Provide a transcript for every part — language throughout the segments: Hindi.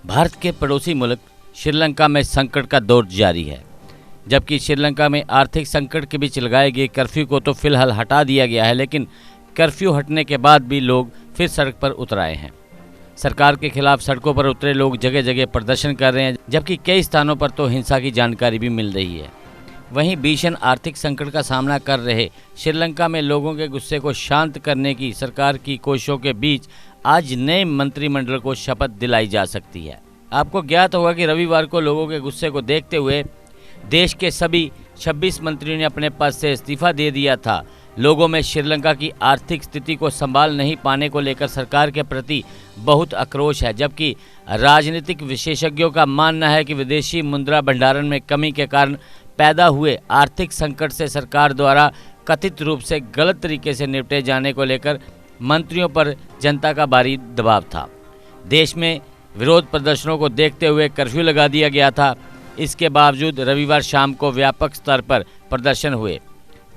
भारत के पड़ोसी मुल्क श्रीलंका में संकट का दौर जारी है। जबकि श्रीलंका में आर्थिक संकट के बीच लगाए गए कर्फ्यू को तो फिलहाल हटा दिया गया है, लेकिन कर्फ्यू हटने के बाद भी लोग फिर सड़क पर उतर आए हैं। सरकार के खिलाफ सड़कों पर उतरे लोग जगह जगह प्रदर्शन कर रहे हैं, जबकि कई स्थानों पर तो हिंसा की जानकारी भी मिल रही है। वहीं भीषण आर्थिक संकट का सामना कर रहे श्रीलंका में लोगों के गुस्से को शांत करने की सरकार की कोशिशों के बीच आज नए मंत्रिमंडल को शपथ दिलाई जा सकती है। आपको ज्ञात होगा कि रविवार को लोगों के गुस्से को देखते हुए देश के सभी 26 मंत्रियों ने अपने पद से इस्तीफा दे दिया था। लोगों में श्रीलंका की आर्थिक स्थिति को संभाल नहीं पाने को लेकर सरकार के प्रति बहुत आक्रोश है, जबकि राजनीतिक विशेषज्ञों का मानना है कि विदेशी मुद्रा भंडारण में कमी के कारण पैदा हुए आर्थिक संकट से सरकार द्वारा कथित रूप से गलत तरीके से निपटे जाने को लेकर मंत्रियों पर जनता का भारी दबाव था। देश में विरोध प्रदर्शनों को देखते हुए कर्फ्यू लगा दिया गया था। इसके बावजूद रविवार शाम को व्यापक स्तर पर प्रदर्शन हुए।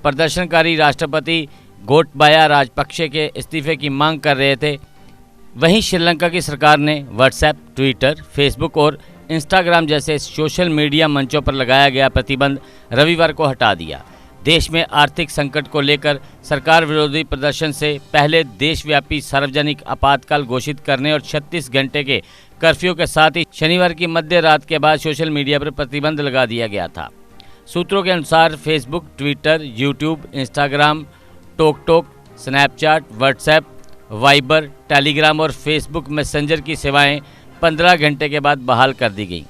प्रदर्शनकारी राष्ट्रपति गोटबाया राजपक्षे के इस्तीफे की मांग कर रहे थे। वहीं श्रीलंका की सरकार ने व्हाट्सएप, ट्विटर, फेसबुक और इंस्टाग्राम जैसे सोशल मीडिया मंचों पर लगाया गया प्रतिबंध रविवार को हटा दिया। देश में आर्थिक संकट को लेकर सरकार विरोधी प्रदर्शन से पहले देशव्यापी सार्वजनिक आपातकाल घोषित करने और 36 घंटे के कर्फ्यू के साथ ही शनिवार की मध्य रात के बाद सोशल मीडिया पर प्रतिबंध लगा दिया गया था। सूत्रों के अनुसार फेसबुक, ट्विटर, यूट्यूब, इंस्टाग्राम, टोक, स्नैपचैट, व्हाट्सएप, वाइबर, टेलीग्राम और फेसबुक मैसेंजर की सेवाएं 15 घंटे के बाद बहाल कर दी गई।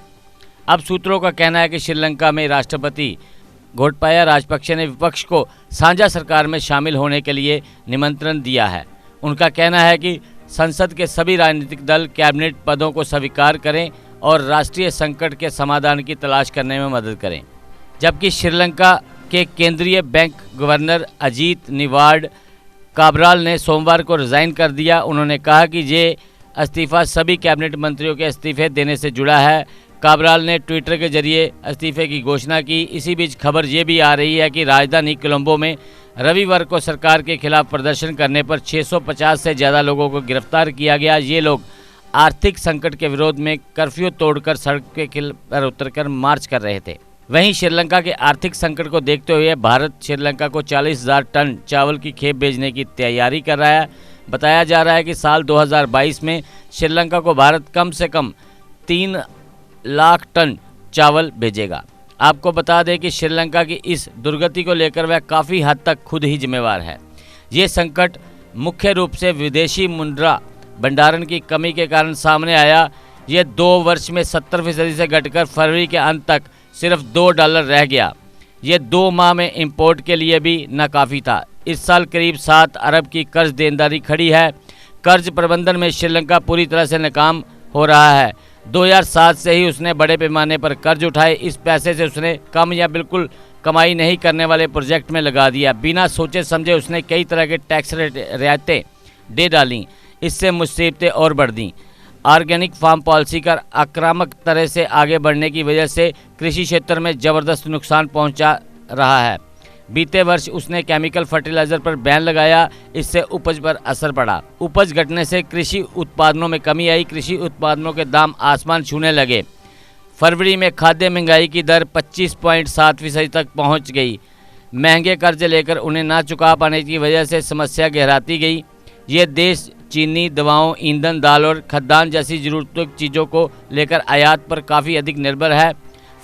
अब सूत्रों का कहना है कि श्रीलंका में राष्ट्रपति गोटबाया राजपक्षे ने विपक्ष को साझा सरकार में शामिल होने के लिए निमंत्रण दिया है। उनका कहना है कि संसद के सभी राजनीतिक दल कैबिनेट पदों को स्वीकार करें और राष्ट्रीय संकट के समाधान की तलाश करने में मदद करें। जबकि श्रीलंका के केंद्रीय बैंक गवर्नर अजीत निवाड काबराल ने सोमवार को रिजाइन कर दिया। उन्होंने कहा कि ये इस्तीफा सभी कैबिनेट मंत्रियों के इस्तीफे देने से जुड़ा है। काबराल ने ट्विटर के जरिए इस्तीफे की घोषणा की। इसी बीच खबर ये भी आ रही है कि राजधानी कोलंबो में रविवार को सरकार के खिलाफ प्रदर्शन करने पर 650 से ज़्यादा लोगों को गिरफ्तार किया गया। ये लोग आर्थिक संकट के विरोध में कर्फ्यू तोड़कर सड़क के पर उतरकर मार्च कर रहे थे। वहीं श्रीलंका के आर्थिक संकट को देखते हुए भारत श्रीलंका को 40,000 टन चावल की खेप भेजने की तैयारी कर रहा है। बताया जा रहा है कि साल 2022 में श्रीलंका को भारत कम से कम 3 लाख टन चावल भेजेगा। आपको बता दें कि श्रीलंका की इस दुर्गति को लेकर वह काफ़ी हद तक खुद ही जिम्मेवार है। ये संकट मुख्य रूप से विदेशी मुद्रा भंडारण की कमी के कारण सामने आया। ये 2 वर्ष में 70% से घटकर फरवरी के अंत तक सिर्फ $2 रह गया। ये 2 माह में इंपोर्ट के लिए भी नाकाफ़ी था। इस साल करीब 7 अरब की कर्ज देनदारी खड़ी है। कर्ज प्रबंधन में श्रीलंका पूरी तरह से नाकाम हो रहा है। 2007 से ही उसने बड़े पैमाने पर कर्ज उठाए। इस पैसे से उसने कम या बिल्कुल कमाई नहीं करने वाले प्रोजेक्ट में लगा दिया। बिना सोचे समझे उसने कई तरह के टैक्स रियायतें दे डालीं। इससे मुसीबतें और बढ़ दी। ऑर्गेनिक फार्म पॉलिसी का आक्रामक तरह से आगे बढ़ने की वजह से कृषि क्षेत्र में ज़बरदस्त नुकसान पहुंचा रहा है। बीते वर्ष उसने केमिकल फर्टिलाइज़र पर बैन लगाया। इससे उपज पर असर पड़ा। उपज घटने से कृषि उत्पादनों में कमी आई। कृषि उत्पादनों के दाम आसमान छूने लगे। फरवरी में खाद्य महंगाई की दर 25.7% तक पहुंच गई। महंगे कर्ज लेकर उन्हें ना चुका पाने की वजह से समस्या गहराती गई। ये देश चीनी, दवाओं, ईंधन, दाल और खाद्यान्न जैसी ज़रूरतों की चीज़ों को लेकर आयात पर काफ़ी अधिक निर्भर है।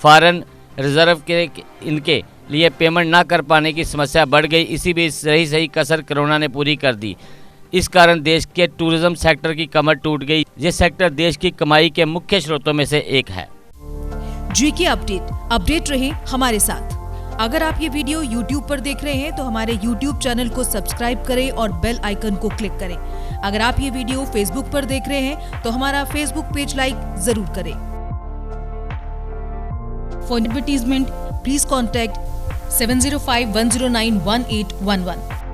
फॉरेन रिजर्व के इनके लिए पेमेंट ना कर पाने की समस्या बढ़ गई। इसी बीच सही कसर कोरोना ने पूरी कर दी। इस कारण देश के टूरिज्म सेक्टर की कमर टूट गई। ये सेक्टर देश की कमाई के मुख्य स्रोतों में से एक है। जीके अपडेट रहे हमारे साथ। अगर आप ये वीडियो YouTube पर देख रहे हैं तो हमारे YouTube चैनल को सब्सक्राइब करें और बेल आइकन को क्लिक करें। अगर आप ये वीडियो Facebook पर देख रहे हैं तो हमारा Facebook पेज लाइक जरूर करें। For advertisement please contact 705-109-1811।